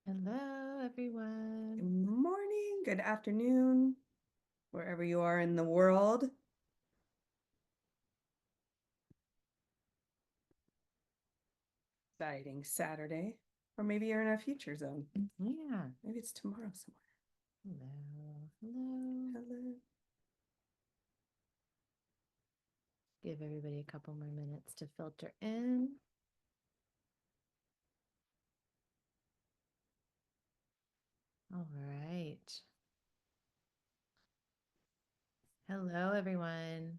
Hello, everyone. Good morning, good afternoon, wherever you are in the world. Exciting Saturday, or maybe you're in a future zone. Yeah. Maybe it's tomorrow somewhere. Hello. Hello. Hello. Give everybody a couple more minutes to filter in. All right. Hello, everyone.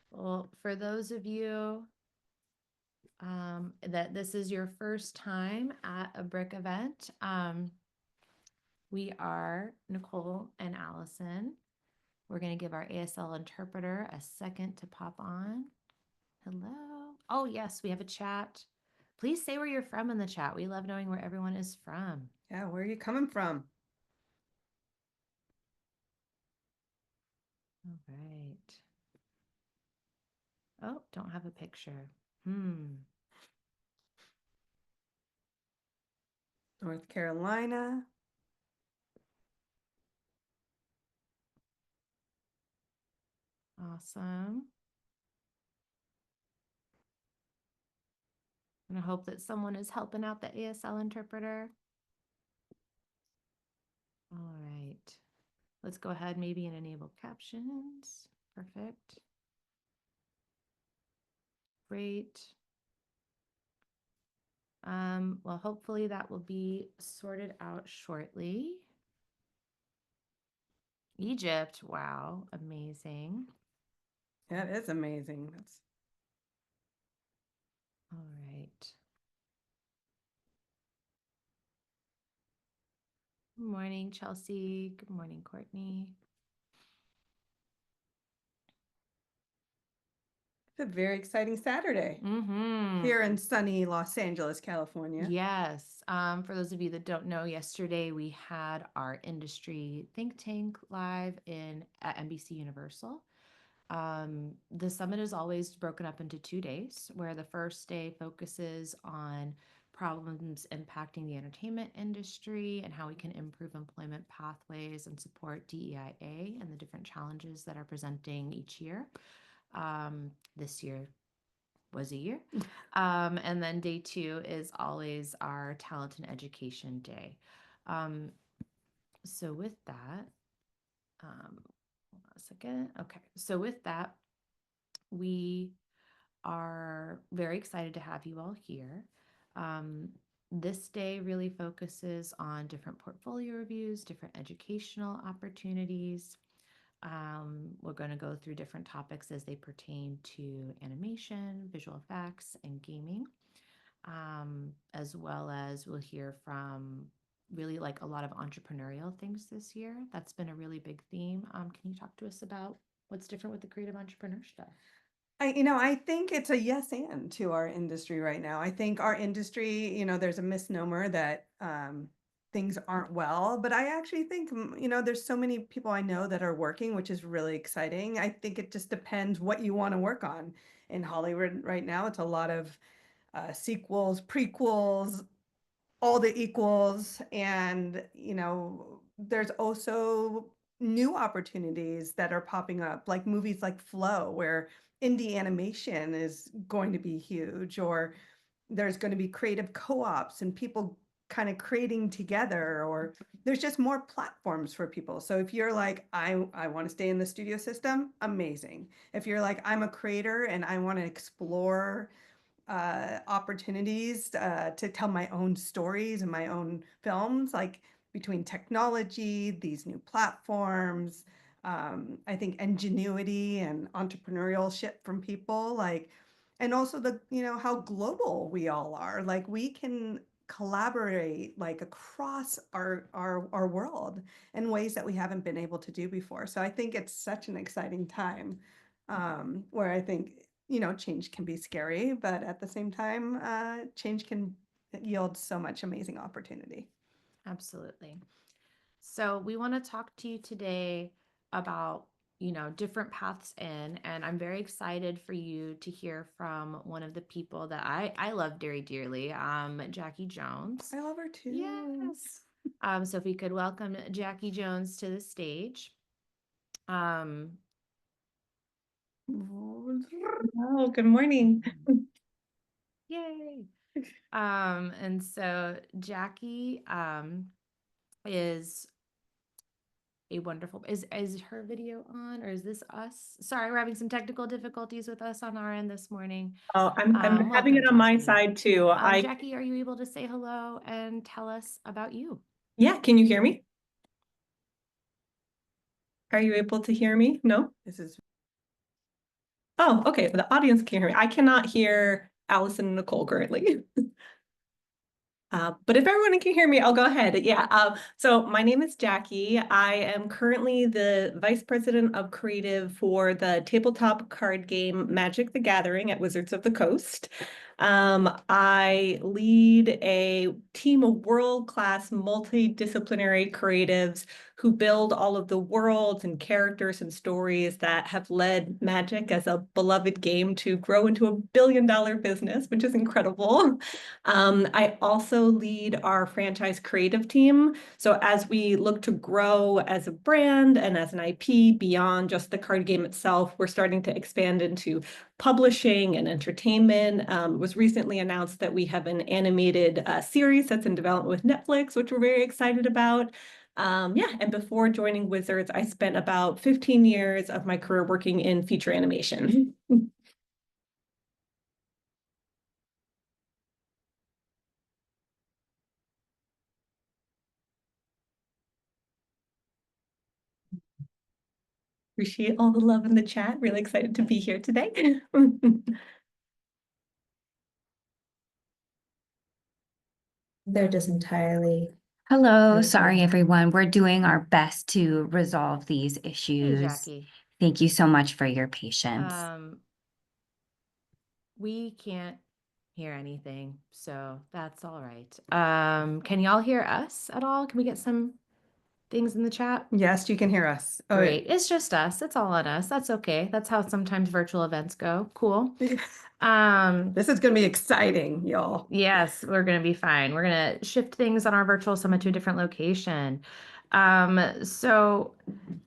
Well, for those of you that this is your first time at a BRIC event, we are Nicole and Allison. We're going to give our ASL interpreter a second to pop on. Hello. Oh, yes, we have a chat. Please say where you're from in the chat. We love knowing where everyone is from. Yeah, where are you coming from? All right. Oh, don't have a picture. North Carolina. Awesome. And I hope that someone is helping out the ASL interpreter. All right. Let's go ahead maybe and enable captions. Perfect. Great. Well, hopefully that will be sorted out shortly. Egypt, wow, amazing. That is amazing. That's All right. Good morning, Chelsea. Good morning, Courtney. a very exciting Saturday Mm-hmm. here in sunny Los Angeles, California. Yes. For those of you that don't know, yesterday we had our industry think tank live at NBC Universal. The summit is always broken up into 2 days, where the first day focuses on problems impacting the entertainment industry and how we can improve employment pathways and support DEIA and the different challenges that are presenting each year. This year was a year. And then day 2 is always our talent and education day. So with that, hold on a second. Okay. So with that, we are very excited to have you all here. Um, this day really focuses on different portfolio reviews, different educational opportunities. We're going to go through different topics as they pertain to animation, visual effects, and gaming, as well as we'll hear from really like a lot of entrepreneurial things this year. That's been a really big theme. Can you talk to us about what's different with the creative entrepreneur stuff? I think it's a yes and to our industry right now. I think our industry, there's a misnomer that things aren't well, but I actually think, there's so many people I know that are working, which is really exciting. I think it just depends what you want to work on. In Hollywood right now, it's a lot of sequels, prequels, all the equals, and there's also new opportunities that are popping up, like movies like Flow, where indie animation is going to be huge, or there's going to be creative co-ops and people kind of creating together, or there's just more platforms for people. So if you're like, I want to stay in the studio system, amazing. If you're like, I'm a creator and I want to explore opportunities to tell my own stories and my own films, like between technology, these new platforms, I think ingenuity and entrepreneurship from people, like, and also how global we all are. Like we can collaborate like across our world in ways that we haven't been able to do before. So I think it's such an exciting time, where I think change can be scary, but at the same time, change can yield so much amazing opportunity. Absolutely. So we want to talk to you today about, different paths in, and I'm very excited for you to hear from one of the people that I love very dearly, Jackie Jones. I love her too. Yes. So if we could welcome Jackie Jones to the stage. Oh, good morning. Yay. And so Jackie is a wonderful, is her video on, or is this us? Sorry, we're having some technical difficulties with us on our end this morning. Oh, I'm having it welcome, on my Jackie. side too. Jackie, are you able to say hello and tell us about you? Yeah, can you hear me? Are you able to hear me? No? This is Oh, okay. The audience can hear me. I cannot hear Alison and Nicole currently. But if everyone can hear me, I'll go ahead. Yeah. So my name is Jackie. I am currently the Vice President of Creative for the tabletop card game Magic the Gathering at Wizards of the Coast. I lead a team of world-class multidisciplinary creatives who build all of the worlds and characters and stories that have led Magic as a beloved game to grow into a billion-dollar business, which is incredible. I also lead our franchise creative team. So as we look to grow as a brand and as an IP beyond just the card game itself, we're starting to expand into publishing and entertainment. It was recently announced that we have an animated series that's in development with Netflix, which we're very excited about. Yeah, and before joining Wizards, I spent about 15 years of my career working in feature animation. Appreciate all the love in the chat. Really excited to be here today. They're just entirely. Hello, sorry everyone. We're doing our best to resolve these Hey, issues. Jackie. Thank you so much for your patience. We can't hear anything, so that's all right. Can y'all hear us at all? Can we get some things in the chat? yes, you can hear us. Oh, Great. It's just us. It's all on us. That's okay. That's how sometimes virtual events go. Cool. This is going to be exciting, y'all. Yes, we're going to be fine. We're going to shift things on our virtual summit to a different location. So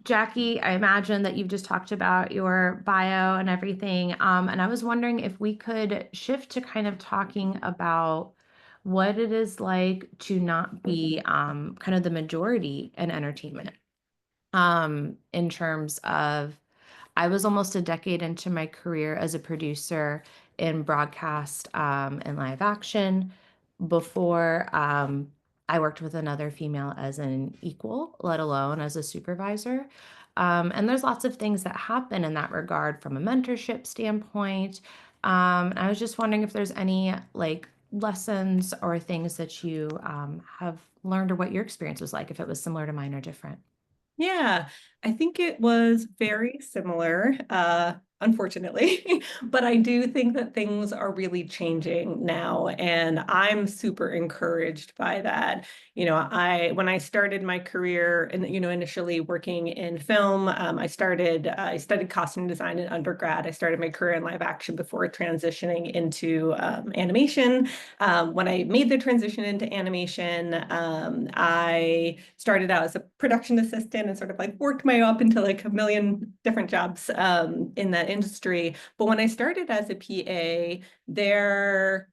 Jackie, I imagine that you've just talked about your bio and everything. And I was wondering if we could shift to kind of talking about what it is like to not be kind of the majority in entertainment. In terms of, I was almost a decade into my career as a producer in broadcast and live action before I worked with another female as an equal, let alone as a supervisor. And there's lots of things that happen in that regard from a mentorship standpoint. I was just wondering if there's any like lessons or things that you have learned or what your experience was like, if it was similar to mine or different. Yeah, I think it was very similar, unfortunately, but I do think that things are really changing now, and I'm super encouraged by that. When I started my career and, initially working in film, I studied costume design in undergrad. I started my career in live action before transitioning into animation. When I made the transition into animation, I started out as a production assistant and sort of like worked my way up into like a million different jobs in that industry. But when I started as a PA, there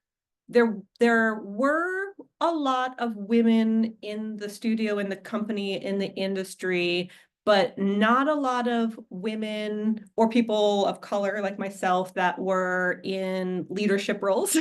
were a lot of women in the studio, in the company, in the industry, but not a lot of women or people of color like myself that were in leadership roles.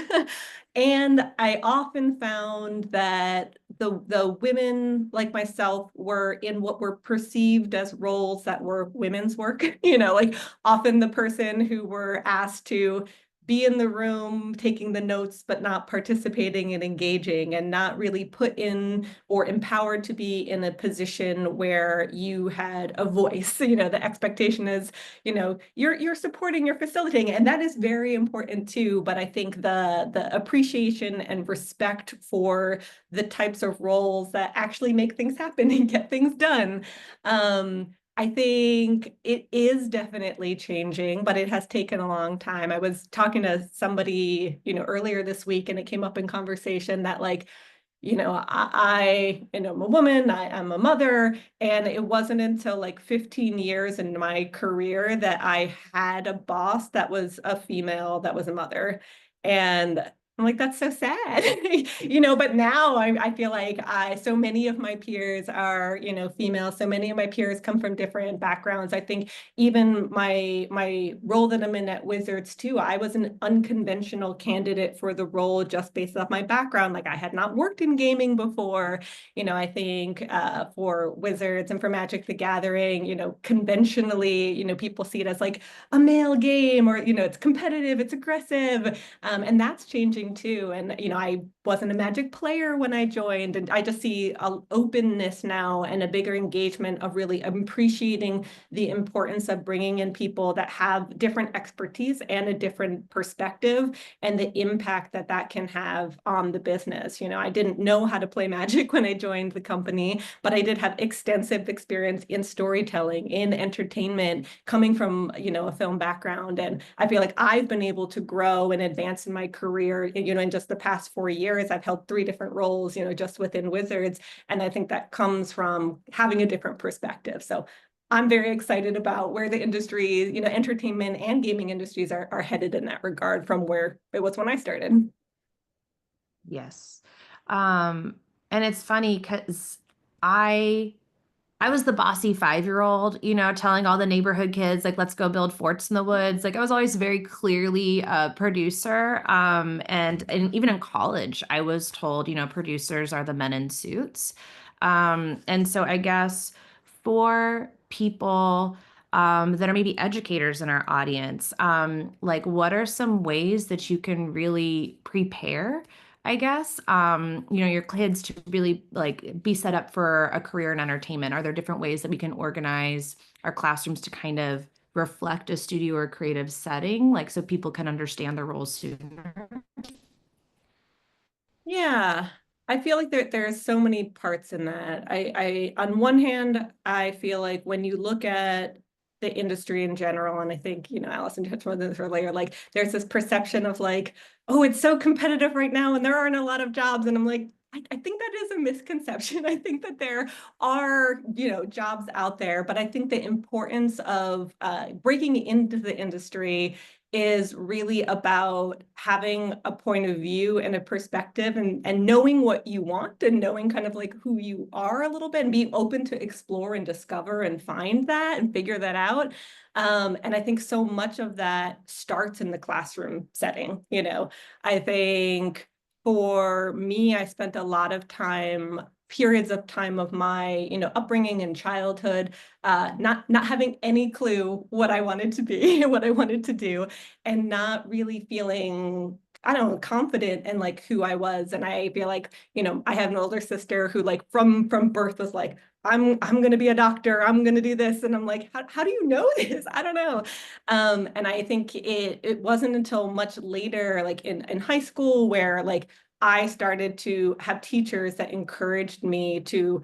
And I often found that the women like myself were in what were perceived as roles that were women's work, like often the person who were asked to be in the room taking the notes, but not participating and engaging, and not really put in or empowered to be in a position where you had a voice. The expectation is, you're supporting, you're facilitating, and that is very important too. But I think the appreciation and respect for the types of roles that actually make things happen and get things done I think it is definitely changing, but it has taken a long time. I was talking to somebody, earlier this week, and it came up in conversation that like, I'm a woman, I'm a mother, and it wasn't until like 15 years in my career that I had a boss that was a female, that was a mother. And I'm like, that's so sad, but now I feel like so many of my peers are, female. So many of my peers come from different backgrounds. I think even my role that I'm in at Wizards too, I was an unconventional candidate for the role just based off my background. Like I had not worked in gaming before. I think for Wizards and for Magic the Gathering, conventionally, people see it as like a male game, or, it's competitive, it's aggressive. And that's changing too. And, I wasn't a Magic player when I joined, and I just see an openness now and a bigger engagement of really appreciating the importance of bringing in people that have different expertise and a different perspective, and the impact that that can have on the business. I didn't know how to play Magic when I joined the company, but I did have extensive experience in storytelling, in entertainment, coming from, a film background. And I feel like I've been able to grow and advance in my career, in just the past 4 years. I've held 3 different roles, just within Wizards. And I think that comes from having a different perspective. So I'm very excited about where the industry, entertainment and gaming industries are headed in that regard from where it was when I started. Yes. And it's funny because I was the bossy 5-year-old, telling all the neighborhood kids, like, let's go build forts in the woods. Like, I was always very clearly a producer. And even in college, I was told, producers are the men in suits. And so I guess for people that are maybe educators in our audience, like, what are some ways that you can really prepare, I guess, your kids to really like be set up for a career in entertainment? Are there different ways that we can organize our classrooms to kind of reflect a studio or creative setting, like so people can understand their roles sooner? Yeah, I feel like there's so many parts in that. I on one hand, I feel like when you look at the industry in general, and I think, Alison touched on this earlier, like there's this perception of like, oh, it's so competitive right now and there aren't a lot of jobs. And I'm like, I think that is a misconception. I think that there are, jobs out there, but I think the importance of breaking into the industry is really about having a point of view and a perspective, and knowing what you want, and knowing kind of like who you are a little bit, and being open to explore and discover and find that and figure that out. And I think so much of that starts in the classroom setting. I think for me, I spent a lot of periods of time of my, upbringing and childhood, not having any clue what I wanted to be, what I wanted to do, and not really feeling, I don't know, confident in like who I was. And I feel like, I have an older sister who like from birth was like, I'm going to be a doctor, I'm going to do this. And I'm like, how do you know this? I don't know. And I think it wasn't until much later, like in high school, where like I started to have teachers that encouraged me to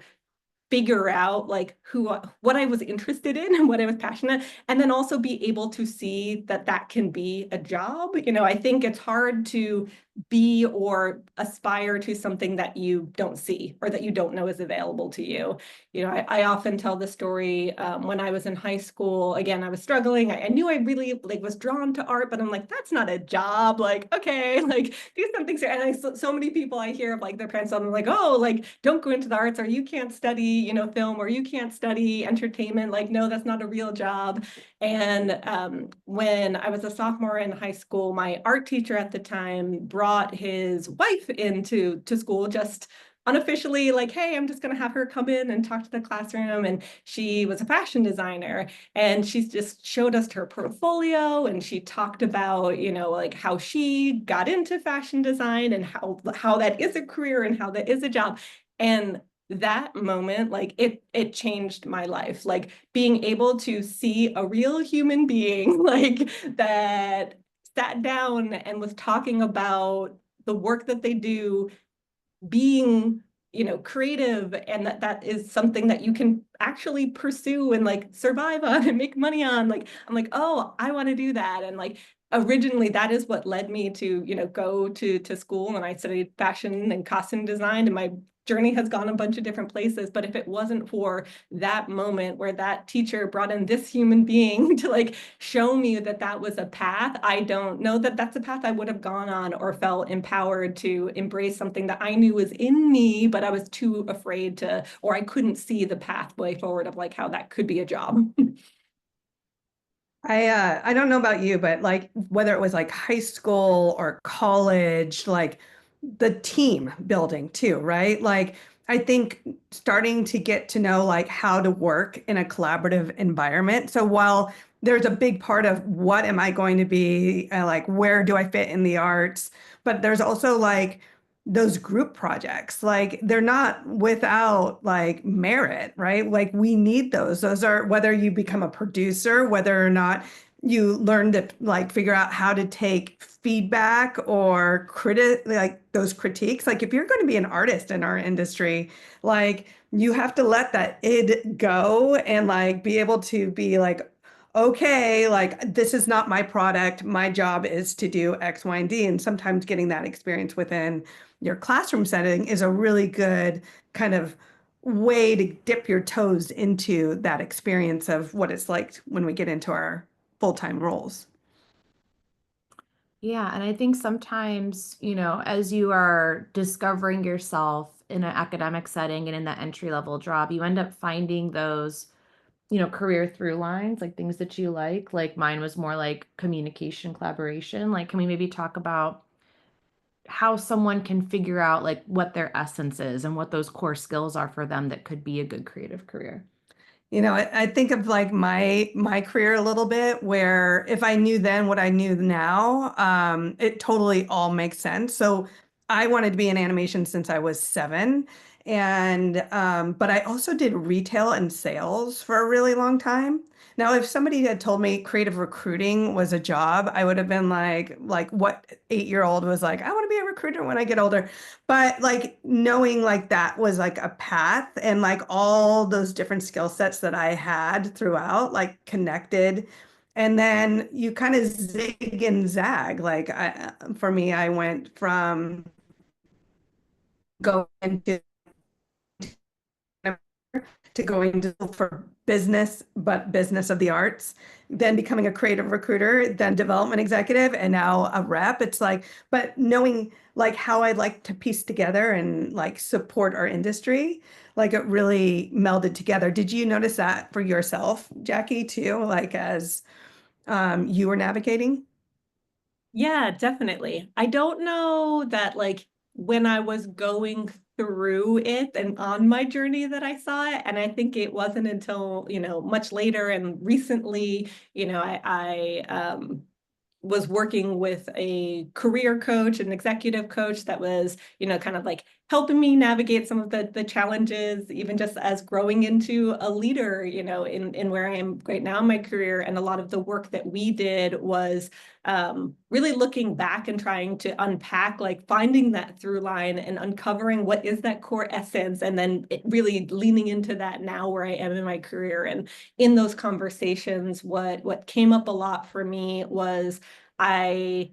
figure out like what I was interested in and what I was passionate, and then also be able to see that that can be a job. I think it's hard to be or aspire to something that you don't see or that you don't know is available to you. I often tell the story when I was in high school. Again, I was struggling. I knew I really like was drawn to art, but I'm like, that's not a job. Like, okay, like do something. And so many people I hear of like their parents tell them like, oh, like don't go into the arts, or you can't study, film, or you can't study entertainment. Like, no, that's not a real job. And when I was a sophomore in high school, my art teacher at the time brought his wife into school, just unofficially, like, hey, I'm just going to have her come in and talk to the classroom. And she was a fashion designer, and she just showed us her portfolio, and she talked about, like how she got into fashion design, and how that is a career and how that is a job. And that moment, like it changed my life. Like being able to see a real human being like that sat down and was talking about the work that they do, being creative, and that is something that you can actually pursue and like survive on and make money on. Like, I'm like, oh, I want to do that. And like, originally that is what led me to, go to school, and I studied fashion and costume design, and my journey has gone a bunch of different places. But if it wasn't for that moment where that teacher brought in this human being to like show me that that was a path, I don't know that that's a path I would have gone on or felt empowered to embrace something that I knew was in me, but I was too afraid to, or I couldn't see the pathway forward of like how that could be a job. I don't know about you, but like whether it was like high school or college, like the team building too, right? Like I think starting to get to know like how to work in a collaborative environment. So while there's a big part of what am I going to be, like where do I fit in the arts, but there's also like those group projects, like they're not without like merit, right? Like we need those. Those are whether you become a producer, whether or not you learn to like figure out how to take feedback or like those critiques. Like if you're going to be an artist in our industry, like you have to let that id go and like be able to be like, okay, like this is not my product. My job is to do X, Y, and D. And sometimes getting that experience within your classroom setting is a really good kind of way to dip your toes into that experience of what it's like when we get into our full-time roles. Yeah, and I think sometimes, as you are discovering yourself in an academic setting and in that entry level job, you end up finding those, career through lines, like things that you like. Like mine was more like communication, collaboration. Like, can we maybe talk about how someone can figure out like what their essence is and what those core skills are for them that could be a good creative career? I think of like my career a little bit where if I knew then what I knew now, it totally all makes sense. So I wanted to be in animation since I was 7. And but I also did retail and sales for a really long time. Now, if somebody had told me creative recruiting was a job, I would have been like what 8-year-old was like, I want to be a recruiter when I get older. But like knowing like that was like a path and like all those different skill sets that I had throughout, like connected. And then you kind of zig and zag. Like for me, I went from going to going to for business, but business of the arts, then becoming a creative recruiter, then development executive, and now a rep. It's like, but knowing like how I'd like to piece together and like support our industry, like it really melded together. Did you notice that for yourself, Jackie, too? Like as you were navigating? Yeah, definitely. I don't know that like when I was going through it and on my journey that I saw it. And I think it wasn't until, much later and recently, I was working with a career coach, an executive coach that was, kind of like helping me navigate some of the challenges, even just as growing into a leader, in where I am right now in my career. And a lot of the work that we did was really looking back and trying to unpack, like finding that through line and uncovering what is that core essence, and then really leaning into that now where I am in my career. And in those conversations, what came up a lot for me was I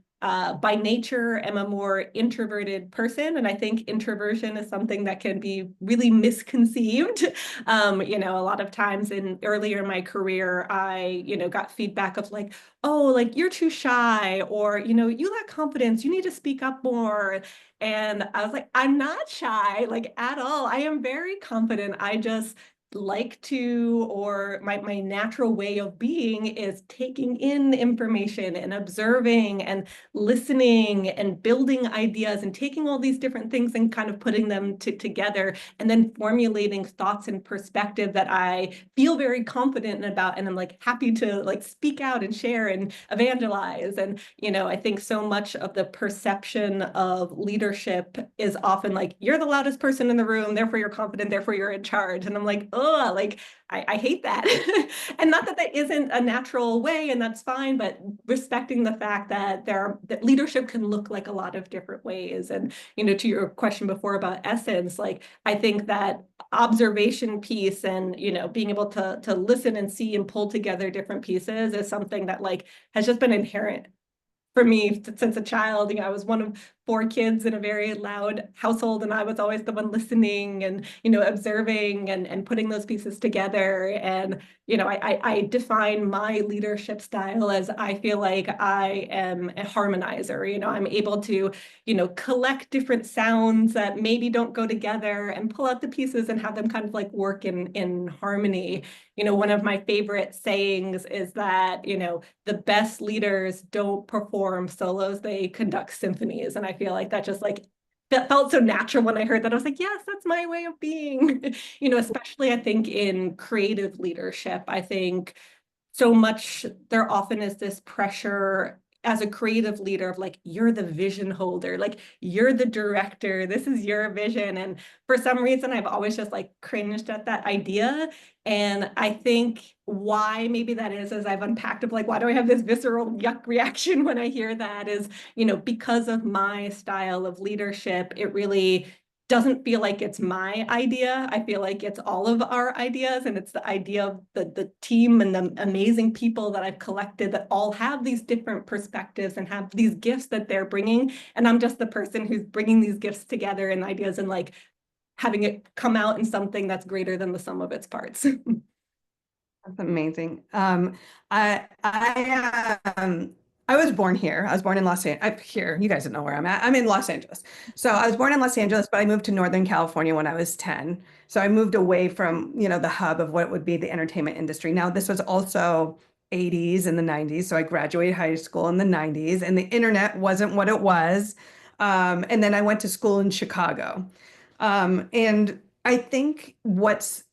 by nature am a more introverted person, and I think introversion is something that can be really misconceived. A lot of times earlier in my career, I got feedback of like, oh, like you're too shy, or you lack confidence, you need to speak up more. And I was like, I'm not shy, like at all. I am very confident. I just like to, or my natural way of being is taking in information and observing and listening and building ideas and taking all these different things and kind of putting them together, and then formulating thoughts and perspective that I feel very confident about, and I'm like happy to like speak out and share and evangelize. And I think so much of the perception of leadership is often like, you're the loudest person in the room, therefore you're confident, therefore you're in charge. And I'm like, oh, like I hate that. And not that that isn't a natural way, and that's fine, but respecting the fact that that leadership can look like a lot of different ways. And, to your question before about essence, like I think that observation piece and, being able to listen and see and pull together different pieces is something that like has just been inherent for me since a child. I was one of 4 kids in a very loud household, and I was always the one listening and, observing and putting those pieces together. And, I define my leadership style as I feel like I am a harmonizer. I'm able to, collect different sounds that maybe don't go together and pull out the pieces and have them kind of like work in harmony. One of my favorite sayings is that, the best leaders don't perform solos, they conduct symphonies. And I feel like that just like that felt so natural when I heard that. I was like, yes, that's my way of being. Especially I think in creative leadership. I think so much there often is this pressure as a creative leader of like, you're the vision holder, like you're the director, this is your vision. And for some reason, I've always just like cringed at that idea. And I think why maybe that is, as I've unpacked of like, why do I have this visceral yuck reaction when I hear that is, because of my style of leadership, it really doesn't feel like it's my idea. I feel like it's all of our ideas, and it's the idea of the team and the amazing people that I've collected that all have these different perspectives and have these gifts that they're bringing. And I'm just the person who's bringing these gifts together and ideas and like having it come out in something that's greater than the sum of its parts. That's amazing. I was born here. I was born in Los Angeles. Here, you guys don't know where I'm at. I'm in Los Angeles. So I was born in Los Angeles, but I moved to Northern California when I was 10. So I moved away from, the hub of what would be the entertainment industry. Now, this was also 80s and the 90s. So I graduated high school in the 90s, and the internet wasn't what it was. And then I went to school in Chicago. And I think what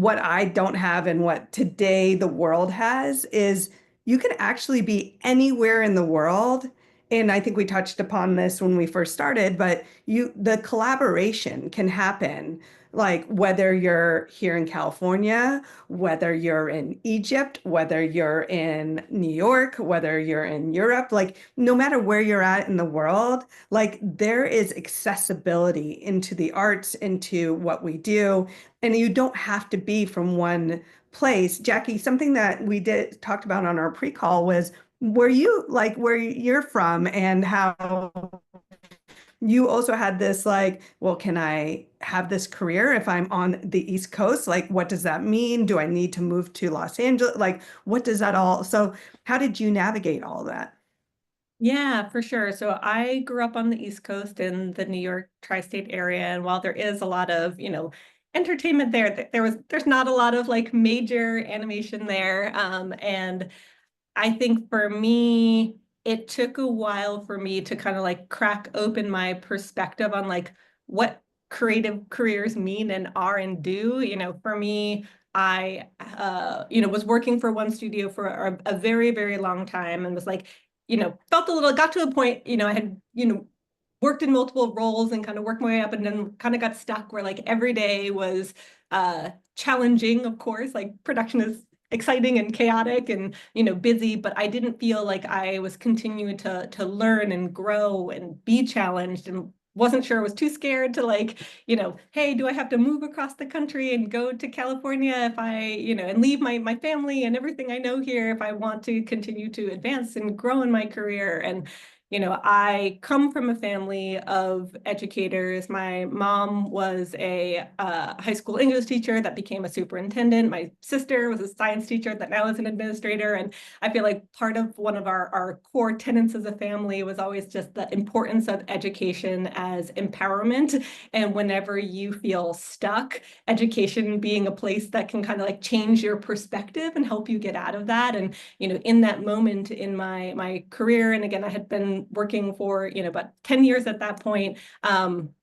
I don't have and what today the world has is you can actually be anywhere in the world. And I think we touched upon this when we first started, but the collaboration can happen, like whether you're here in California, whether you're in Egypt, whether you're in New York, whether you're in Europe, like no matter where you're at in the world, like there is accessibility into the arts, into what we do. And you don't have to be from one place. Jackie, something that we talked about on our pre-call was where you're from and how you also had this like, well, can I have this career if I'm on the East Coast? Like, what does that mean? Do I need to move to Los Angeles? Like, what does that all? So how did you navigate all that? Yeah, for sure. So I grew up on the East Coast in the New York tri-state area. And while there is a lot of, entertainment there, there's not a lot of like major animation there. And I think for me, it took a while for me to kind of like crack open my perspective on like what creative careers mean and are and do. For me, I, was working for one studio for a very, very long time and was like, got to a point, I had, worked in multiple roles and kind of worked my way up and then kind of got stuck where like every day was challenging, of course, like production is exciting and chaotic and busy, but I didn't feel like I was continuing to learn and grow and be challenged, and wasn't sure, I was too scared to like, hey, do I have to move across the country and go to California if I, and leave my family and everything I know here if I want to continue to advance and grow in my career. And I come from a family of educators. My mom was a high school English teacher that became a superintendent. My sister was a science teacher that now is an administrator. And I feel like part of one of our core tenets as a family was always just the importance of education as empowerment. And whenever you feel stuck, education being a place that can kind of like change your perspective and help you get out of that. And, in that moment in my career, and again, I had been working for, about 10 years at that point,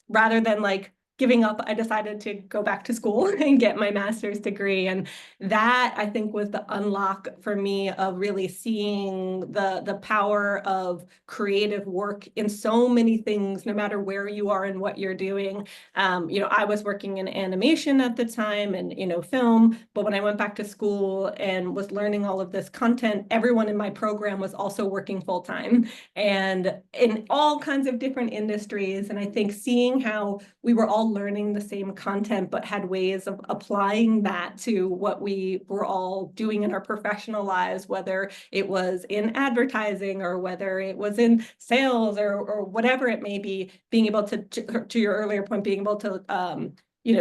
rather than like giving up, I decided to go back to school and get my master's degree. And that, I think, was the unlock for me of really seeing the power of creative work in so many things, no matter where you are and what you're doing. I was working in animation at the time and, film, but when I went back to school and was learning all of this content, everyone in my program was also working full time and in all kinds of different industries. And I think seeing how we were all learning the same content, but had ways of applying that to what we were all doing in our professional lives, whether it was in advertising or whether it was in sales or whatever it may be, being able to your earlier point, being able to,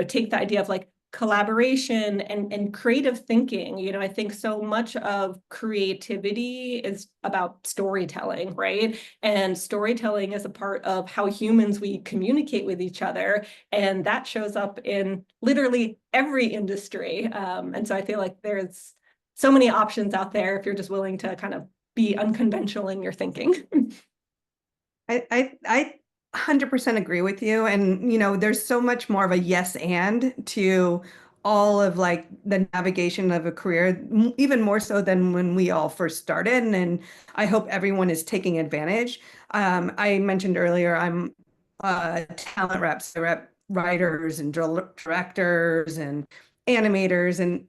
take the idea of like collaboration and creative thinking. I think so much of creativity is about storytelling, right? And storytelling is a part of how humans, we communicate with each other. And that shows up in literally every industry. And so I feel like there's so many options out there if you're just willing to kind of be unconventional in your thinking. I 100% agree with you. And, there's so much more of a yes and to all of like the navigation of a career, even more so than when we all first started. And I hope everyone is taking advantage. I mentioned earlier, I'm talent reps. I rep writers and directors and animators, and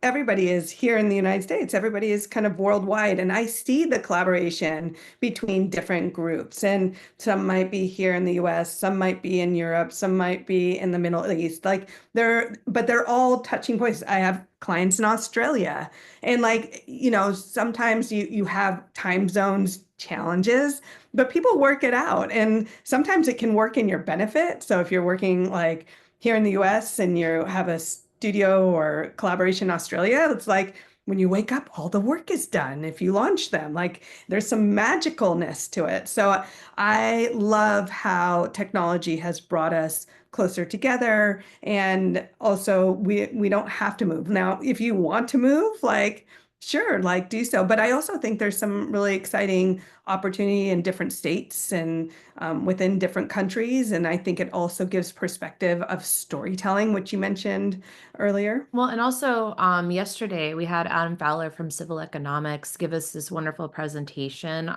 everybody is here in the United States. Everybody is kind of worldwide, and I see the collaboration between different groups. And some might be here in the US, some might be in Europe, some might be in the Middle East. But they're all touching points. I have clients in Australia, and sometimes you have time zones challenges, but people work it out, and sometimes it can work in your benefit. So if you're working like here in the US and you have a studio or collaboration in Australia, it's like when you wake up, all the work is done. If you launch them, like there's some magicalness to it. So I love how technology has brought us closer together. And also we don't have to move. Now, if you want to move, sure, do so. But I also think there's some really exciting opportunity in different states and within different countries. And I think it also gives perspective of storytelling, which you mentioned earlier. Well, and also yesterday we had Adam Fowler from Civil Economics give us this wonderful presentation.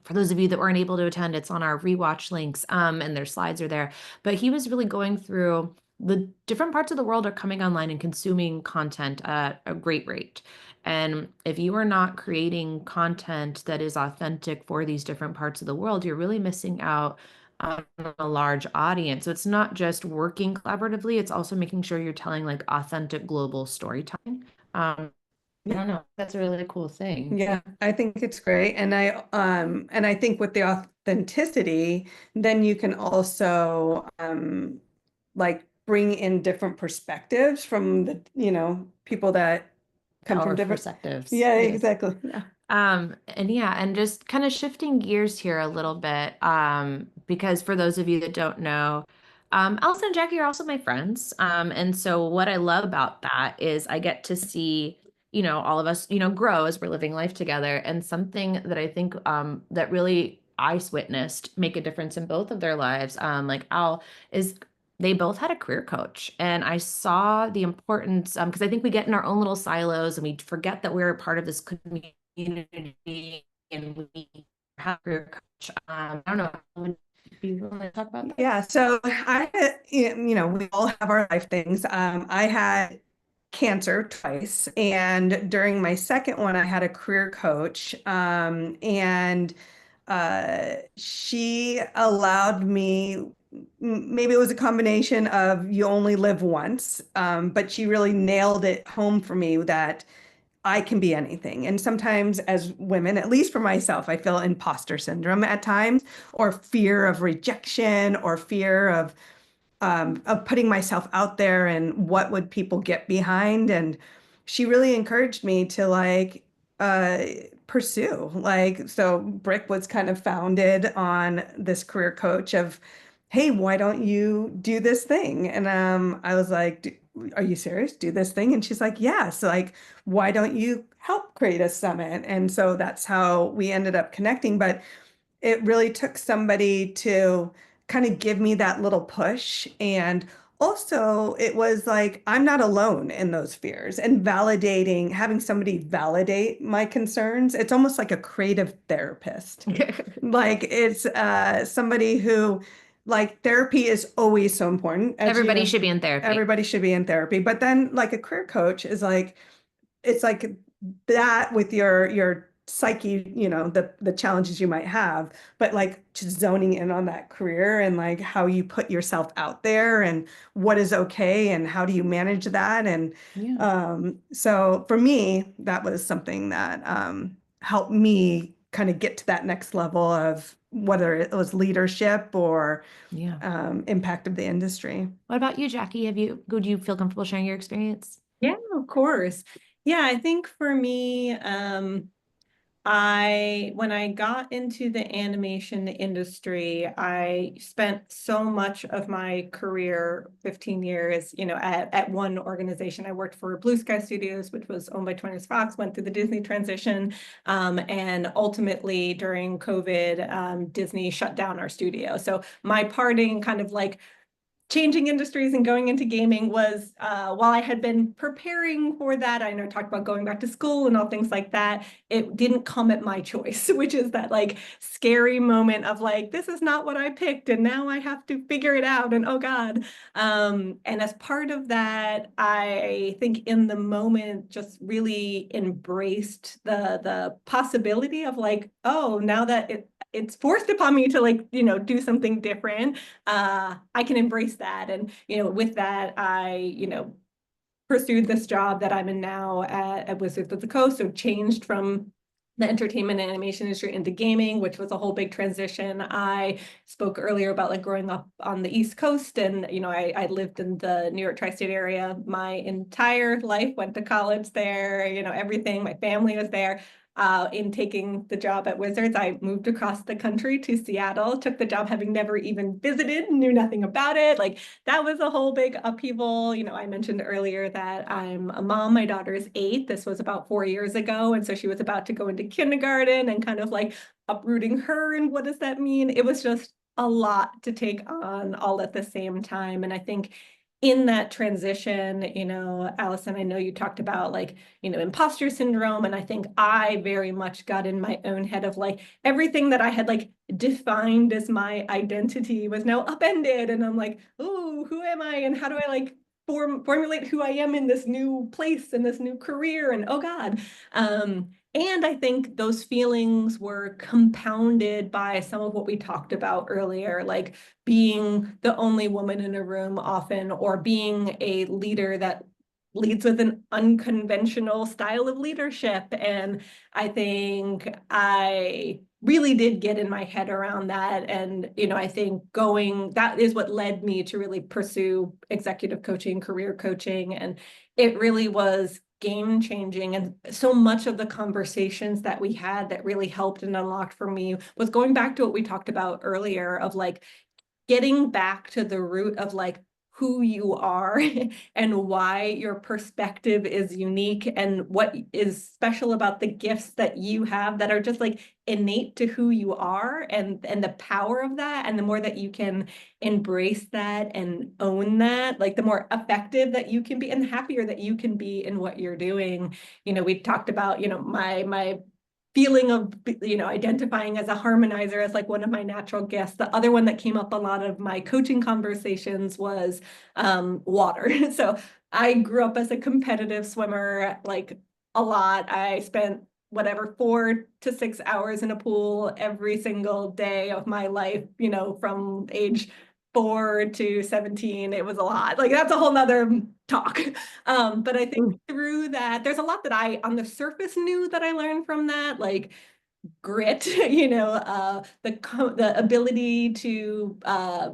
For those of you that weren't able to attend, it's on our rewatch links and their slides are there. But he was really going through the different parts of the world are coming online and consuming content at a great rate. And if you are not creating content that is authentic for these different parts of the world, you're really missing out on a large audience. So it's not just working collaboratively, it's also making sure you're telling like authentic global storytelling. I don't know. That's a really cool thing. Yeah, I think it's great. And I think with the authenticity, then you can also bring in different perspectives from the, people that come Our from different perspectives. Yeah, Yes. exactly. Yeah. And just kind of shifting gears here a little bit, because for those of you that don't know, Alison and Jackie are also my friends. And so what I love about that is I get to see, all of us, grow as we're living life together. And something that I think that really I witnessed make a difference in both of their lives, like Al, is they both had a career coach. And I saw the importance, because I think we get in our own little silos and we forget that we're a part of this community and we have a career coach. I don't know. Would you want to talk about that? Yeah, so we all have our life things. I had cancer twice, and during my second one, I had a career coach, and she allowed me. Maybe it was a combination of you only live once, but she really nailed it home for me that I can be anything. And sometimes as women, at least for myself, I feel imposter syndrome at times, or fear of rejection, or fear of putting myself out there and what would people get behind. And she really encouraged me to pursue. So BRIC was kind of founded on this career coach of, hey, why don't you do this thing? And I was like, are you serious? Do this thing? And she's like, yeah. So why don't you help create a summit? And so that's how we ended up connecting. But it really took somebody to kind of give me that little push. And also, it was like, I'm not alone in those fears, and validating, having somebody validate my concerns. It's almost like a creative therapist. Like it's somebody who, like, therapy is always so important. As you Everybody know, should be in therapy. everybody should be in therapy. But then like a career coach is like, it's like that with your psyche, you know, the challenges you might have, but like just zoning in on that career and like how you put yourself out there and what is okay and how do you manage that. And so for me, that was something that helped me kind of get to that next level of whether it was leadership or impact of the industry. What about you, Jackie? Would you feel comfortable sharing your experience? Yeah, of course. Yeah, I think for me, when I got into the animation industry, I spent so much of my career, 15 years, you know, at one organization. I worked for Blue Sky Studios, which was owned by 20th Fox, went through the Disney transition, and ultimately during COVID, Disney shut down our studio. So my parting kind of like changing industries and going into gaming was, while I had been preparing for that, I know I talked about going back to school and all things like that, it didn't come at my choice, which is that like scary moment of like, this is not what I picked and now I have to figure it out and oh God. And as part of that, I think in the moment just really embraced the possibility of like, oh, now that it's forced upon me to like, you know, do something different. I can embrace that. And, you know, with that, I, you know, pursued this job that I'm in now at Wizards of the Coast. So changed from the entertainment and animation industry into gaming, which was a whole big transition. I spoke earlier about like growing up on the East Coast, and you know, I lived in the New York tri-state area my entire life, went to college there, you know, everything, my family was there. In taking the job at Wizards, I moved across the country to Seattle, took the job having never even visited, knew nothing about it. Like that was a whole big upheaval. You know, I mentioned earlier that I'm a mom. My daughter is 8. This was about 4 years ago. And so she was about to go into kindergarten and kind of like uprooting her. And what does that mean? It was just a lot to take on all at the same time. And I think in that transition, you know, Alison, I know you talked about like, you know, imposter syndrome. And I think I very much got in my own head of like everything that I had like defined as my identity was now upended. And I'm like, oh, who am I? And how do I like formulate who I am in this new place and this new career? And oh God. And I think those feelings were compounded by some of what we talked about earlier, like being the only woman in a room often, or being a leader that leads with an unconventional style of leadership. And I think I really did get in my head around that. And, you know, I think that is what led me to really pursue executive coaching, career coaching. And it really was game changing. And so much of the conversations that we had that really helped and unlocked for me was going back to what we talked about earlier of like getting back to the root of like who you are and why your perspective is unique and what is special about the gifts that you have that are just like innate to who you are, and the power of that. And the more that you can embrace that and own that, like the more effective that you can be and the happier that you can be in what you're doing. You know, we talked about, you know, my feeling of, you know, identifying as a harmonizer as like one of my natural gifts. The other one that came up a lot of my coaching conversations was water. So I grew up as a competitive swimmer, like a lot. I spent whatever 4 to 6 hours in a pool every single day of my life, you know, from age 4 to 17. It was a lot. Like that's a whole nother talk. But I think through that, there's a lot that I on the surface knew that I learned from that, like grit, you know, the ability to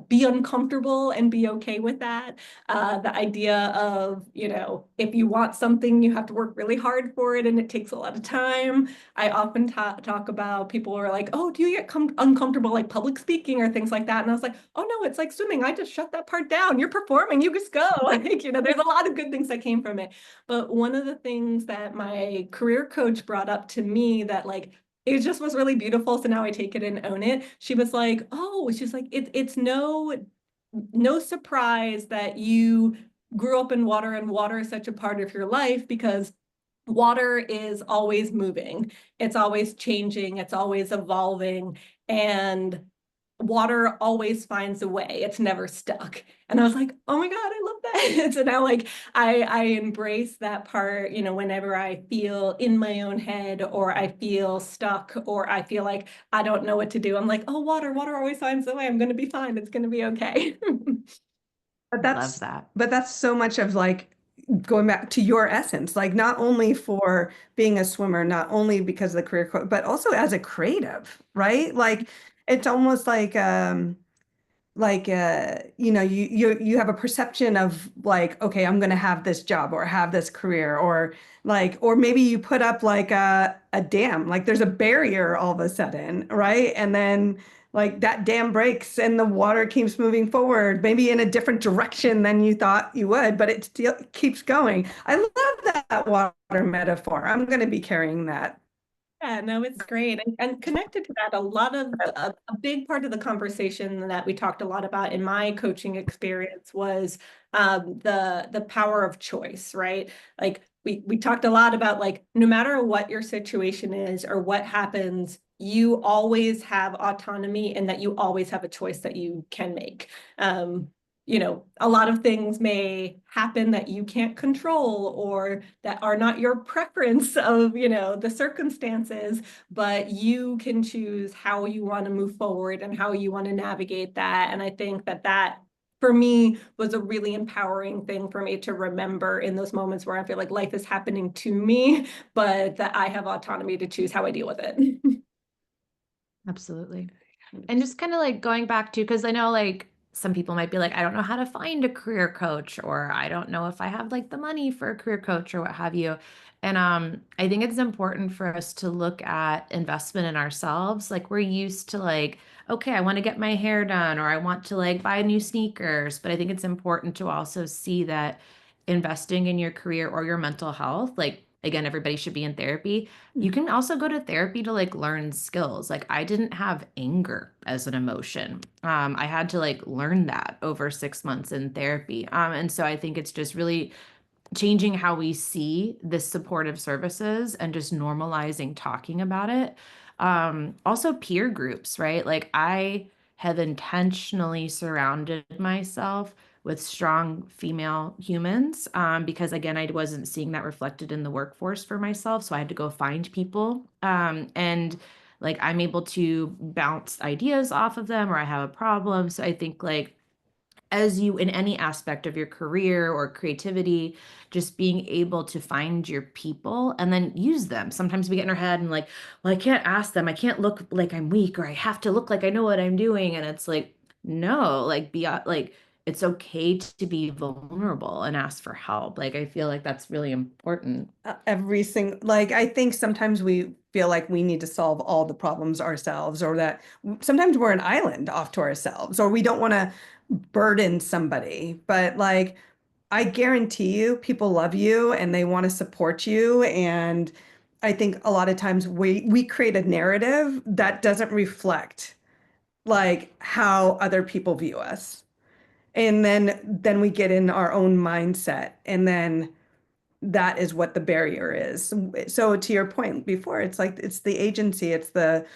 be uncomfortable and be okay with that. The idea of, you know, if you want something, you have to work really hard for it and it takes a lot of time. I often talk about people who are like, oh, do you get uncomfortable like public speaking or things like that? And I was like, oh no, it's like swimming. I just shut that part down. You're performing, you just go. Like, you know, there's a lot of good things that came from it. But one of the things that my career coach brought up to me that like it just was really beautiful. So now I take it and own it. She was like, oh, she's like, it's no surprise that you grew up in water and water is such a part of your life because water is always moving. It's always changing. It's always evolving. And water always finds a way. It's never stuck. And I was like, oh my God, I love that. So now like I embrace that part, you know, whenever I feel in my own head or I feel stuck or I feel like I don't know what to do. I'm like, oh, water always finds a way. I'm going to be fine. It's going to be okay. But I love that. but that's so much of like going back to your essence, like not only for being a swimmer, not only because of the career coach, but also as a creative, right? Like it's almost like you know, you have a perception of like, okay, I'm gonna have this job or have this career, or like, or maybe you put up like a dam, like there's a barrier all of a sudden, right? And then like that dam breaks and the water keeps moving forward, maybe in a different direction than you thought you would, but it still keeps going. I love that water metaphor. I'm going to be carrying that. Yeah, no, it's great. And connected to that, a big part of the conversation that we talked a lot about in my coaching experience was the power of choice, right? Like we talked a lot about like no matter what your situation is or what happens, you always have autonomy and that you always have a choice that you can make. You know, a lot of things may happen that you can't control or that are not your preference of, you know, the circumstances, but you can choose how you want to move forward and how you want to navigate that. And I think that for me was a really empowering thing for me to remember in those moments where I feel like life is happening to me, but that I have autonomy to choose how I deal with it. Absolutely. And just kind of like going back to, because I know like some people might be like, I don't know how to find a career coach, or I don't know if I have like the money for a career coach or what have you. And I think it's important for us to look at investment in ourselves. Like we're used to like, okay, I want to get my hair done or I want to like buy new sneakers. But I think it's important to also see that investing in your career or your mental health, like again, everybody should be in therapy. You can also go to therapy to like learn skills. Like I didn't have anger as an emotion. I had to like learn that over 6 months in therapy. And so I think it's just really changing how we see the supportive services and just normalizing talking about it. Also peer groups, right? Like I have intentionally surrounded myself with strong female humans because again, I wasn't seeing that reflected in the workforce for myself. So I had to go find people. And like I'm able to bounce ideas off of them or I have a problem. So I think like as you in any aspect of your career or creativity, just being able to find your people and then use them. Sometimes we get in our head and like, well, I can't ask them. I can't look like I'm weak or I have to look like I know what I'm doing. And it's like, no, like be like it's okay to be vulnerable and ask for help. Like I feel like that's really important. Every single, like, I think sometimes we feel like we need to solve all the problems ourselves, or that sometimes we're an island off to ourselves, or we don't want to burden somebody. But like, I guarantee you, people love you and they want to support you. And I think a lot of times we create a narrative that doesn't reflect like how other people view us. And then we get in our own mindset, and then that is what the barrier is. So to your point before, it's like it's the agency, it's the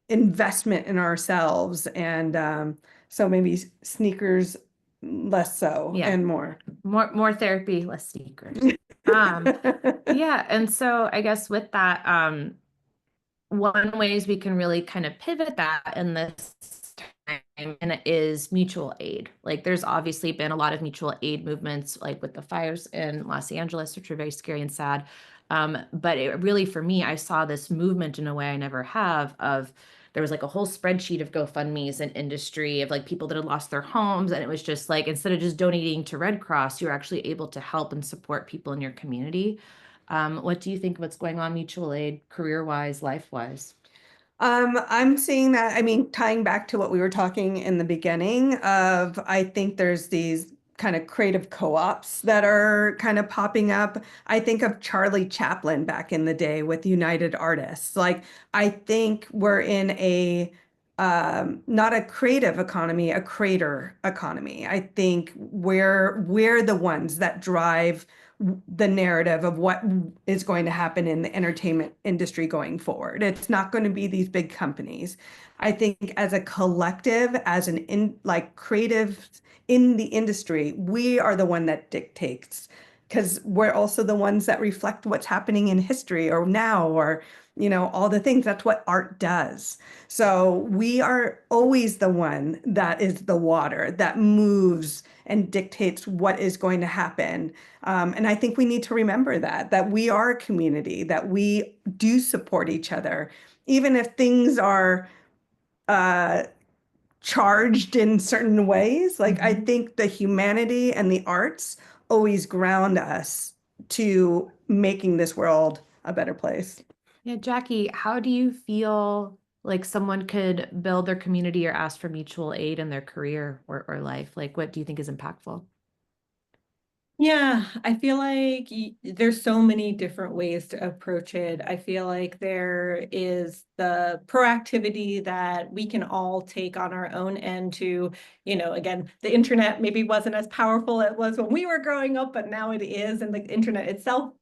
investment in ourselves, and so maybe sneakers less so, Yeah. and more. More therapy, less sneakers. Yeah, and so I guess with that, one ways we can really kind of pivot that in this time, and it is mutual aid. Like there's obviously been a lot of mutual aid movements, like with the fires in Los Angeles, which are very scary and sad. But it really, for me, I saw this movement in a way I never have of there was like a whole spreadsheet of GoFundMe's in industry of like people that had lost their homes. And it was just like, instead of just donating to Red Cross, you're actually able to help and support people in your community. What do you think of what's going on mutual aid, career-wise, life-wise? I'm seeing that, I mean, tying back to what we were talking in the beginning of, I think there's these kind of creative co-ops that are kind of popping up. I think of Charlie Chaplin back in the day with United Artists. Like, I think we're in a not a creative economy, a creator economy. I think we're the ones that drive the narrative of what is going to happen in the entertainment industry going forward. It's not going to be these big companies. I think as a collective, as creative in the industry, we are the one that dictates, because we're also the ones that reflect what's happening in history or now, or all the things. That's what art does. So we are always the one that is the water that moves and dictates what is going to happen. And I think we need to remember that we are a community, that we do support each other, even if things are charged in certain ways. Like, I think the humanity and the arts always ground us to making this world a better place. Yeah, Jackie, how do you feel like someone could build their community or ask for mutual aid in their career or life? Like, what do you think is impactful? Yeah, I feel like there's so many different ways to approach it. I feel like there is the proactivity that we can all take on our own end to, again, the internet maybe wasn't as powerful as it was when we were growing up, but now it is. And the internet itself,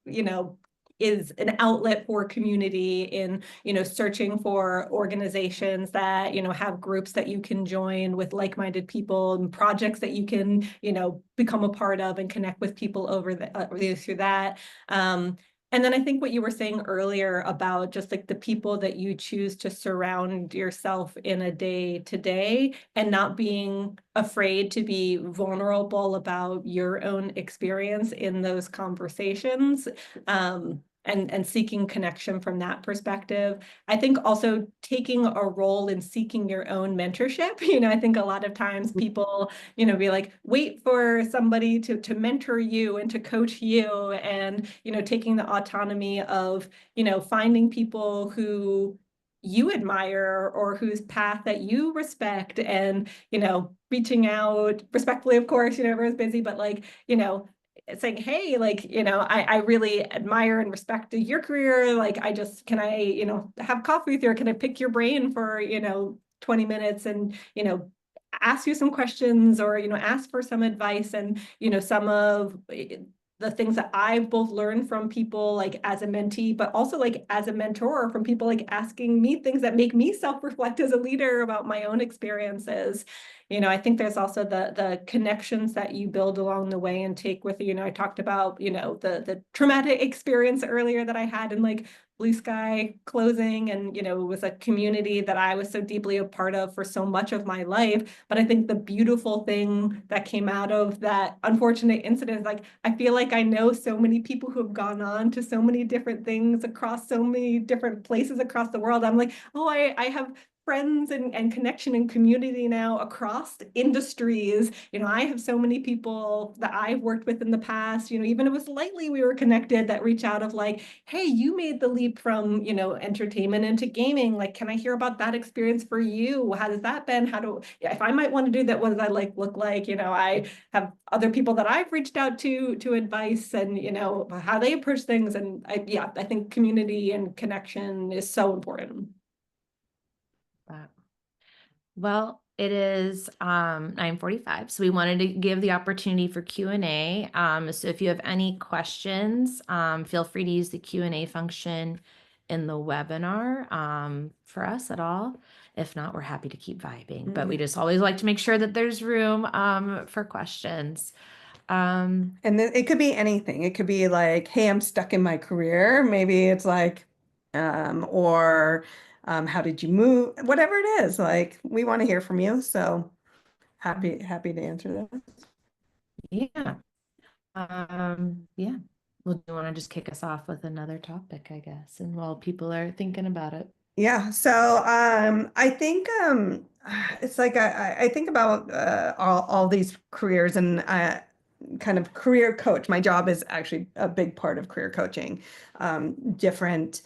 is an outlet for community in, searching for organizations that, have groups that you can join with like-minded people and projects that you can, become a part of and connect with people over through that. And then I think what you were saying earlier about just like the people that you choose to surround yourself in a day to day and not being afraid to be vulnerable about your own experience in those conversations. And seeking connection from that perspective. I think also taking a role in seeking your own mentorship. I think a lot of times people, be like, wait for somebody to mentor you and to coach you, and, taking the autonomy of, finding people who you admire or whose path that you respect, and, reaching out respectfully, of course, everyone's busy, but like, saying, hey, like, I really admire and respect your career. Like, can I, have coffee with you, or can I pick your brain for, 20 minutes and, ask you some questions, or, ask for some advice. And, some of the things that I've both learned from people like as a mentee, but also like as a mentor, from people like asking me things that make me self-reflect as a leader about my own experiences. I think there's also the connections that you build along the way and take with you. I talked about, the traumatic experience earlier that I had in like Blue Sky closing, and it was a community that I was so deeply a part of for so much of my life. But I think the beautiful thing that came out of that unfortunate incident is like, I feel like I know so many people who have gone on to so many different things across so many different places across the world. I'm like, oh, I have friends and connection and community now across industries. I have so many people that I've worked with in the past, even if it was lightly we were connected, that reach out of like, hey, you made the leap from, entertainment into gaming. Like, can I hear about that experience for you? How has that been? If I might want to do that, what does that like look like? I have other people that I've reached out to advice, and, how they approach things. And I think community and connection is so important. Well, it is 9:45, so we wanted to give the opportunity for Q&A. So if you have any questions, feel free to use the Q&A function in the webinar for us at all. If not, we're happy to keep vibing, but we just always like to make sure that there's room for questions. And then it could be anything. It could be like, hey, I'm stuck in my career. Maybe it's like, how did you move? Whatever it is, like, we want to hear from you. So happy to answer that. Yeah. Yeah. Well, do you want to just kick us off with another topic, I guess, and while people are thinking about it? Yeah. So I think it's like I think about all these careers, and kind of career coach. My job is actually a big part of career coaching. Different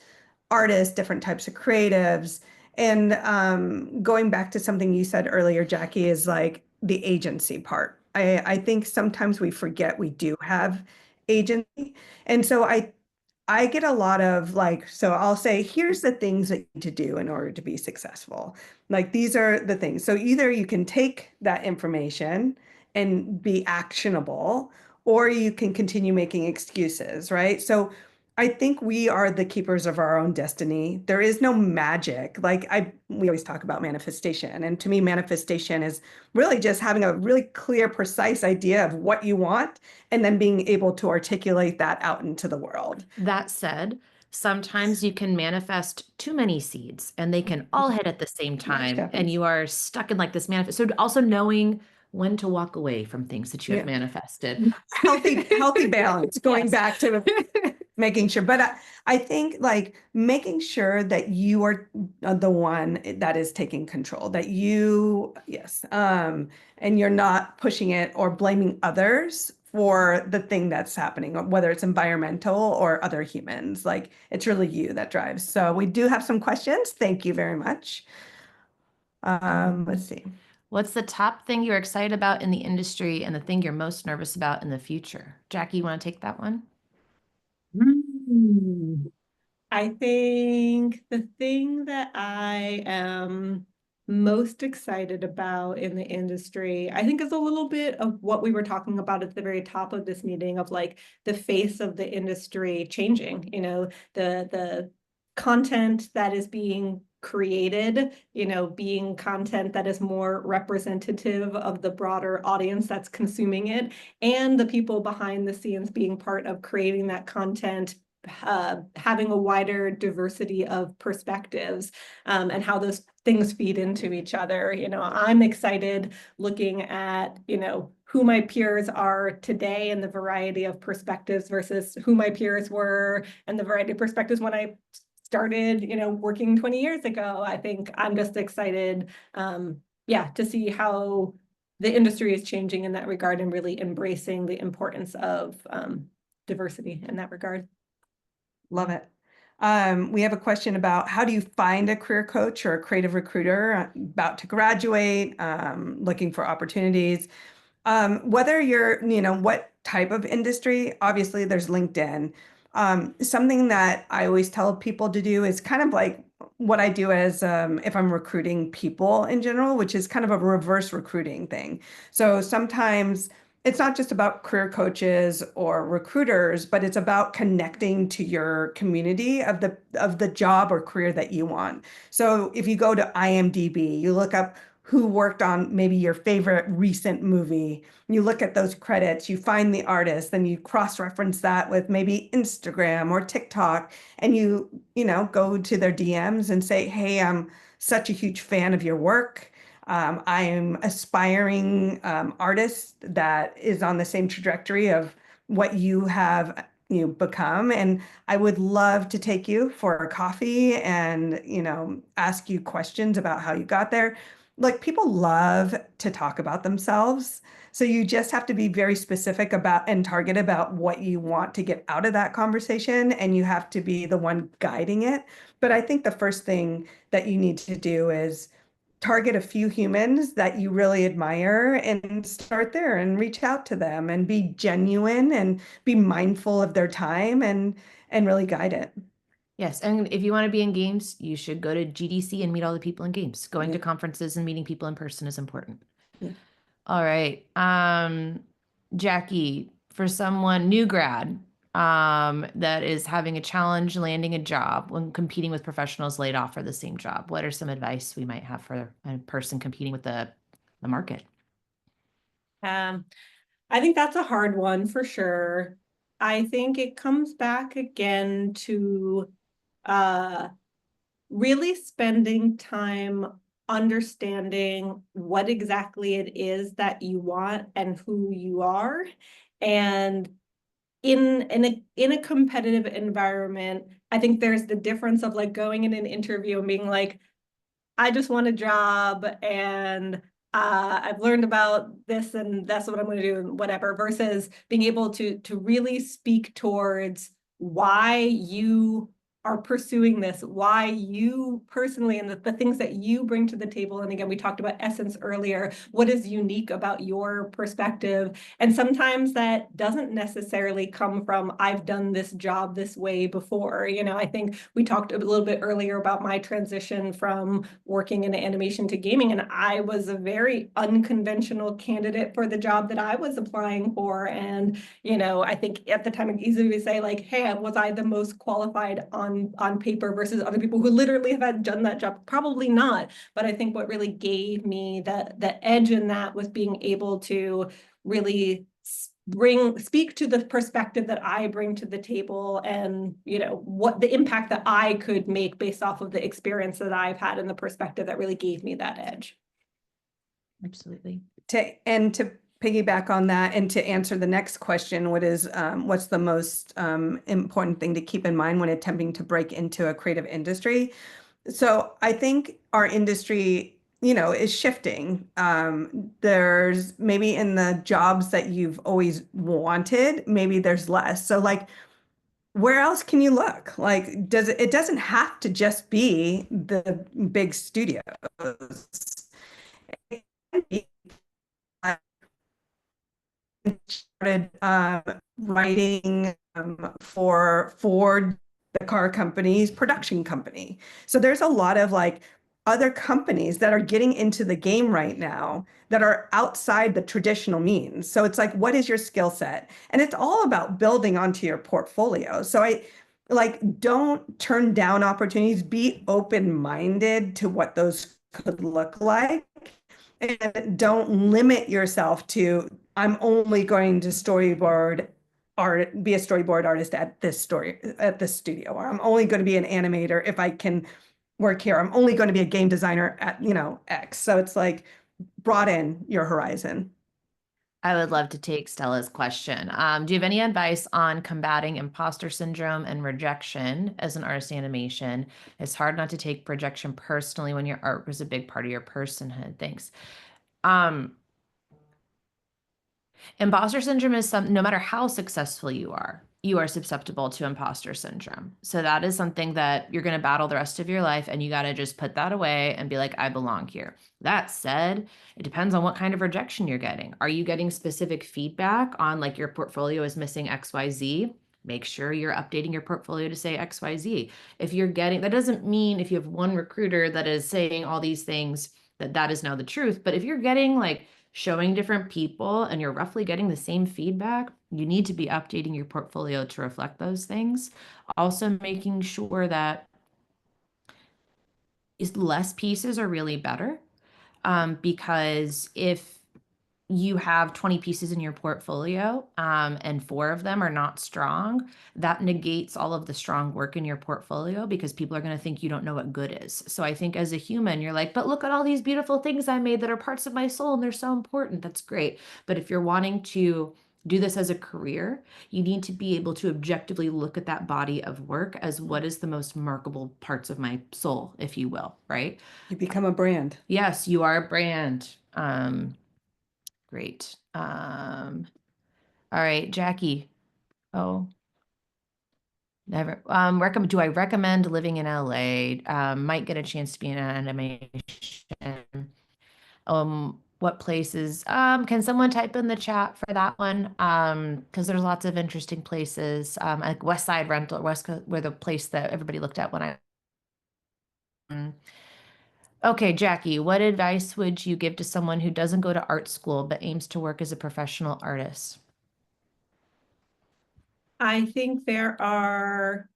artists, different types of creatives. And going back to something you said earlier, Jackie, is like the agency part. I think sometimes we forget we do have agency. And so I get a lot of like, so I'll say, here's the things that you need to do in order to be successful. Like these are the things. So either you can take that information and be actionable, or you can continue making excuses, right? So I think we are the keepers of our own destiny. There is no magic. We always talk about manifestation. And to me, manifestation is really just having a really clear, precise idea of what you want and then being able to articulate that out into the world. That said, sometimes you can manifest too many seeds and they can all hit at the same time, and happens. you are stuck in like this manifest. So also knowing when to walk away from things that you have Yeah. manifested. Healthy balance, going Yes. back to making sure. But I think like making sure that you are the one that is taking control, that you, yes, and you're not pushing it or blaming others for the thing that's happening, whether it's environmental or other humans. Like it's really you that drives. So we do have some questions. Thank you very much. Let's see. What's the top thing you're excited about in the industry and the thing you're most nervous about in the future? Jackie, you want to take that one? I think the thing that I am most excited about in the industry, I think is a little bit of what we were talking about at the very top of this meeting, of like the face of the industry changing, the content that is being created, being content that is more representative of the broader audience that's consuming it, and the people behind the scenes being part of creating that content, having a wider diversity of perspectives, and how those things feed into each other. I'm excited looking at, who my peers are today and the variety of perspectives versus who my peers were and the variety of perspectives when I started, working 20 years ago. I think I'm just excited, to see how the industry is changing in that regard and really embracing the importance of diversity in that regard. Love it. We have a question about how do you find a career coach or a creative recruiter about to graduate, looking for opportunities. Whether you're, what type of industry, obviously there's LinkedIn. Something that I always tell people to do is kind of like what I do as if I'm recruiting people in general, which is kind of a reverse recruiting thing. So sometimes it's not just about career coaches or recruiters, but it's about connecting to your community of the job or career that you want. So if you go to IMDb, you look up who worked on maybe your favorite recent movie, you look at those credits, you find the artist, then you cross-reference that with maybe Instagram or TikTok, and you go to their DMs and say, hey, I'm such a huge fan of your work. I am aspiring artist that is on the same trajectory of what you have become, and I would love to take you for a coffee and ask you questions about how you got there. Like people love to talk about themselves, so you just have to be very specific about and target about what you want to get out of that conversation, and you have to be the one guiding it. But I think the first thing that you need to do is target a few humans that you really admire and start there and reach out to them and be genuine and be mindful of their time and really guide it. Yes, and if you want to be in games, you should go to GDC and meet all the people in games. Going to Yeah. conferences and meeting people in person is important. Yeah. All right. Jackie, for someone new grad, that is having a challenge landing a job when competing with professionals laid off for the same job, what are some advice we might have for a person competing with the market? I think that's a hard one for sure. I think it comes back again to really spending time understanding what exactly it is that you want and who you are. And in a competitive environment, I think there's the difference of like going in an interview and being like, I just want a job and I've learned about this and that's what I'm going to do and whatever, versus being able to really speak towards why you are pursuing this, why you personally and the things that you bring to the table. And again, we talked about essence earlier. What is unique about your perspective? And sometimes that doesn't necessarily come from, I've done this job this way before. You know, I think we talked a little bit earlier about my transition from working in animation to gaming, and I was a very unconventional candidate for the job that I was applying for. And, you know, I think at the time it easily would say like, hey, was I the most qualified on paper versus other people who literally have had done that job? Probably not. But I think what really gave me the edge in that was being able to really speak to the perspective that I bring to the table, and, you know, what the impact that I could make based off of the experience that I've had and the perspective that really gave me that edge. Absolutely. To piggyback on that and to answer the next question, what's the most important thing to keep in mind when attempting to break into a creative industry? So I think our industry, you know, is shifting. There's maybe in the jobs that you've always wanted, maybe there's less. So like, where else can you look? Like, it doesn't have to just be the big studios. It can be, started writing for the car company's production company. So there's a lot of like other companies that are getting into the game right now that are outside the traditional means. So it's like, what is your skill set? And it's all about building onto your portfolio. So I like, don't turn down opportunities, be open-minded to what those could look like. And don't limit yourself to, I'm only going to be a storyboard artist at this studio, or I'm only going to be an animator if I can work here. I'm only going to be a game designer at, you know, X. So it's like, broaden your horizon. I would love to take Stella's question. Do you have any advice on combating imposter syndrome and rejection as an artist in animation? It's hard not to take rejection personally when your art was a big part of your personhood. Thanks. Imposter syndrome is no matter how successful you are susceptible to imposter syndrome. So that is something that you're going to battle the rest of your life, and you got to just put that away and be like, I belong here. That said, it depends on what kind of rejection you're getting. Are you getting specific feedback on like your portfolio is missing XYZ? Make sure you're updating your portfolio to say XYZ. If you're getting, that doesn't mean if you have one recruiter that is saying all these things that is now the truth. But if you're getting like showing different people and you're roughly getting the same feedback, you need to be updating your portfolio to reflect those things. Also making sure that less pieces are really better. Because if you have 20 pieces in your portfolio, and 4 of them are not strong, that negates all of the strong work in your portfolio because people are going to think you don't know what good is. So I think as a human, you're like, but look at all these beautiful things I made that are parts of my soul and they're so important. That's great. But if you're wanting to do this as a career, you need to be able to objectively look at that body of work as what is the most remarkable parts of my soul, if you will, right? You become a brand. Yes, you are a brand. Great. All right, Jackie. Oh, never. Do I recommend living in LA? Might get a chance to be in animation. What places? Can someone type in the chat for that one? Because there's lots of interesting places. Like West Side Rental, West Coast, where the place that everybody looked at when I. Okay, Jackie, what advice would you give to someone who doesn't go to art school but aims to work as a professional artist? I think there are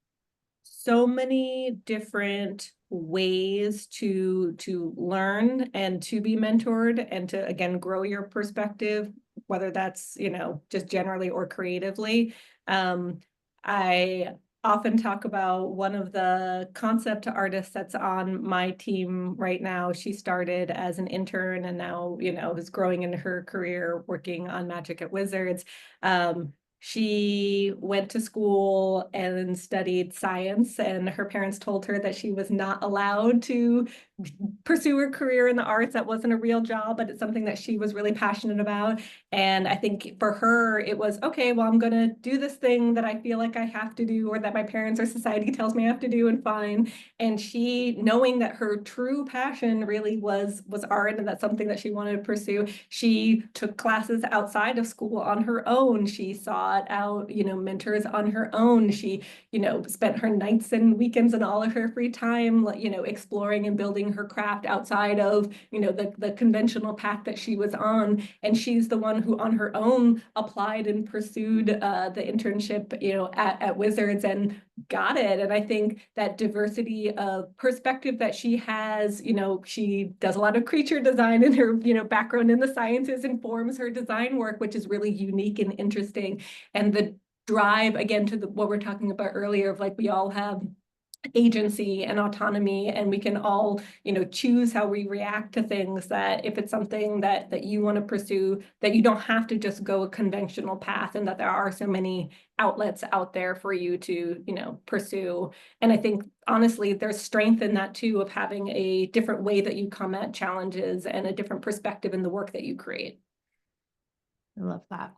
so many different ways to learn and to be mentored and to, again, grow your perspective, whether that's, you know, just generally or creatively. I often talk about one of the concept artists that's on my team right now. She started as an intern and now, you know, is growing in her career working on Magic at Wizards. She went to school and studied science, and her parents told her that she was not allowed to pursue her career in the arts. That wasn't a real job, but it's something that she was really passionate about. And I think for her, it was, okay, well, I'm going to do this thing that I feel like I have to do, or that my parents or society tells me I have to do, and fine. And she, knowing that her true passion really was art, and that's something that she wanted to pursue, she took classes outside of school on her own. She sought out, mentors on her own. She, spent her nights and weekends and all of her free time, exploring and building her craft outside of, the conventional path that she was on. And she's the one who on her own applied and pursued the internship, at Wizards, and got it. And I think that diversity of perspective that she has, she does a lot of creature design, and her, background in the sciences informs her design work, which is really unique and interesting. And the drive, again, to what we're talking about earlier, of like, we all have agency and autonomy, and we can all, choose how we react to things, that if it's something that you want to pursue, that you don't have to just go a conventional path, and that there are so many outlets out there for you to, pursue. And I think, honestly, there's strength in that too, of having a different way that you come at challenges and a different perspective in the work that you create. I love that.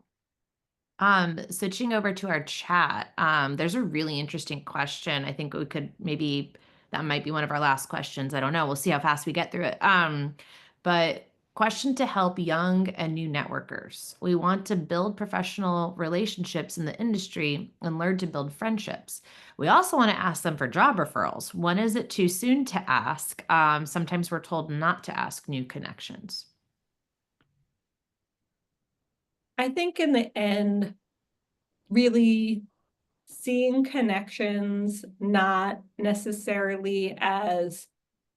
Switching over to our chat, there's a really interesting question. I think that might be one of our last questions. I don't know. We'll see how fast we get through it. But question to help young and new networkers. We want to build professional relationships in the industry and learn to build friendships. We also want to ask them for job referrals. When is it too soon to ask? Sometimes we're told not to ask new connections. I think in the end, really seeing connections not necessarily as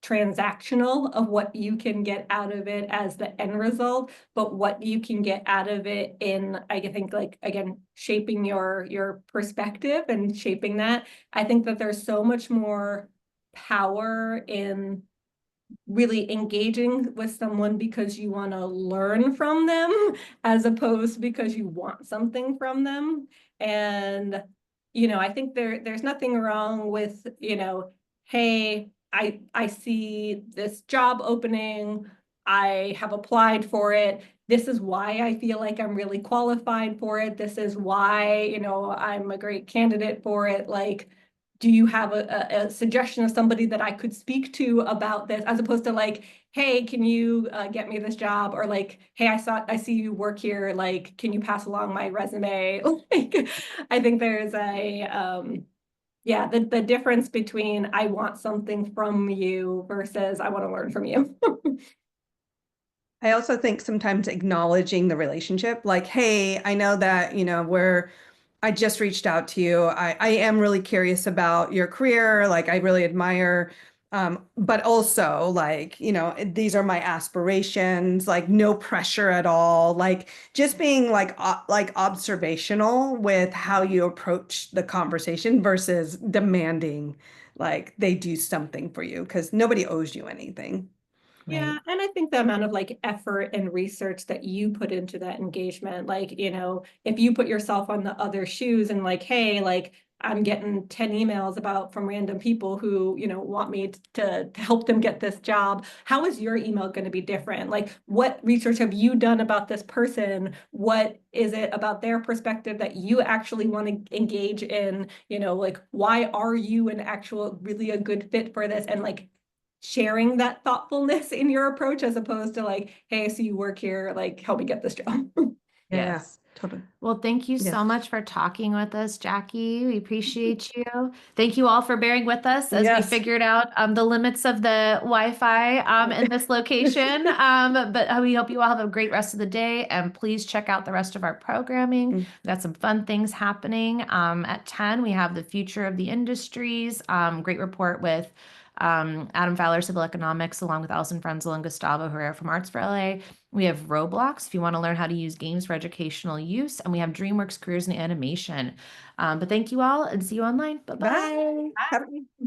transactional of what you can get out of it as the end result, but what you can get out of it in, I think, like, again, shaping your perspective and shaping that. I think that there's so much more power in really engaging with someone because you want to learn from them, as opposed because you want something from them. And, I think there's nothing wrong with, hey, I see this job opening, I have applied for it. This is why I feel like I'm really qualified for it. This is why, I'm a great candidate for it. Like, do you have a suggestion of somebody that I could speak to about this, as opposed to like, hey, can you get me this job? Or like, hey, I see you work here. Like, can you pass along my resume? Like, I think there's the difference between I want something from you versus I want to learn from you. I also think sometimes acknowledging the relationship, like, hey, I know that, I just reached out to you. I am really curious about your career. Like, I really admire, but also like, these are my aspirations, like no pressure at all. Like just being like observational with how you approach the conversation versus demanding like they do something for you, because nobody owes you anything. Yeah, and I think the amount of like effort and research that you put into that engagement, like, if you put yourself on the other shoes and like, hey, like I'm getting 10 emails from random people who, want me to help them get this job. How is your email going to be different? Like, what research have you done about this person? What is it about their perspective that you actually want to engage in? Like, why are you really a good fit for this? And like, sharing that thoughtfulness in your approach, as opposed to like, hey, I see you work here, like help me get this job. Yes. Totally. Well, thank you so much for talking with us, Jackie. We appreciate you. Thank you all for bearing with us as we figured out the limits of the Wi-Fi in this location. But we hope you all have a great rest of the day, and please check out the rest of our programming. We've got some fun things happening. At 10, we have the future of the industries, great report with Adam Fowler, Civil Economics, along with Alison Frenzel and Gustavo Herrera from Arts for LA. We have Roblox, if you want to learn how to use games for educational use, and we have DreamWorks Careers in Animation. But thank you all, and see you online. Bye-bye. Bye.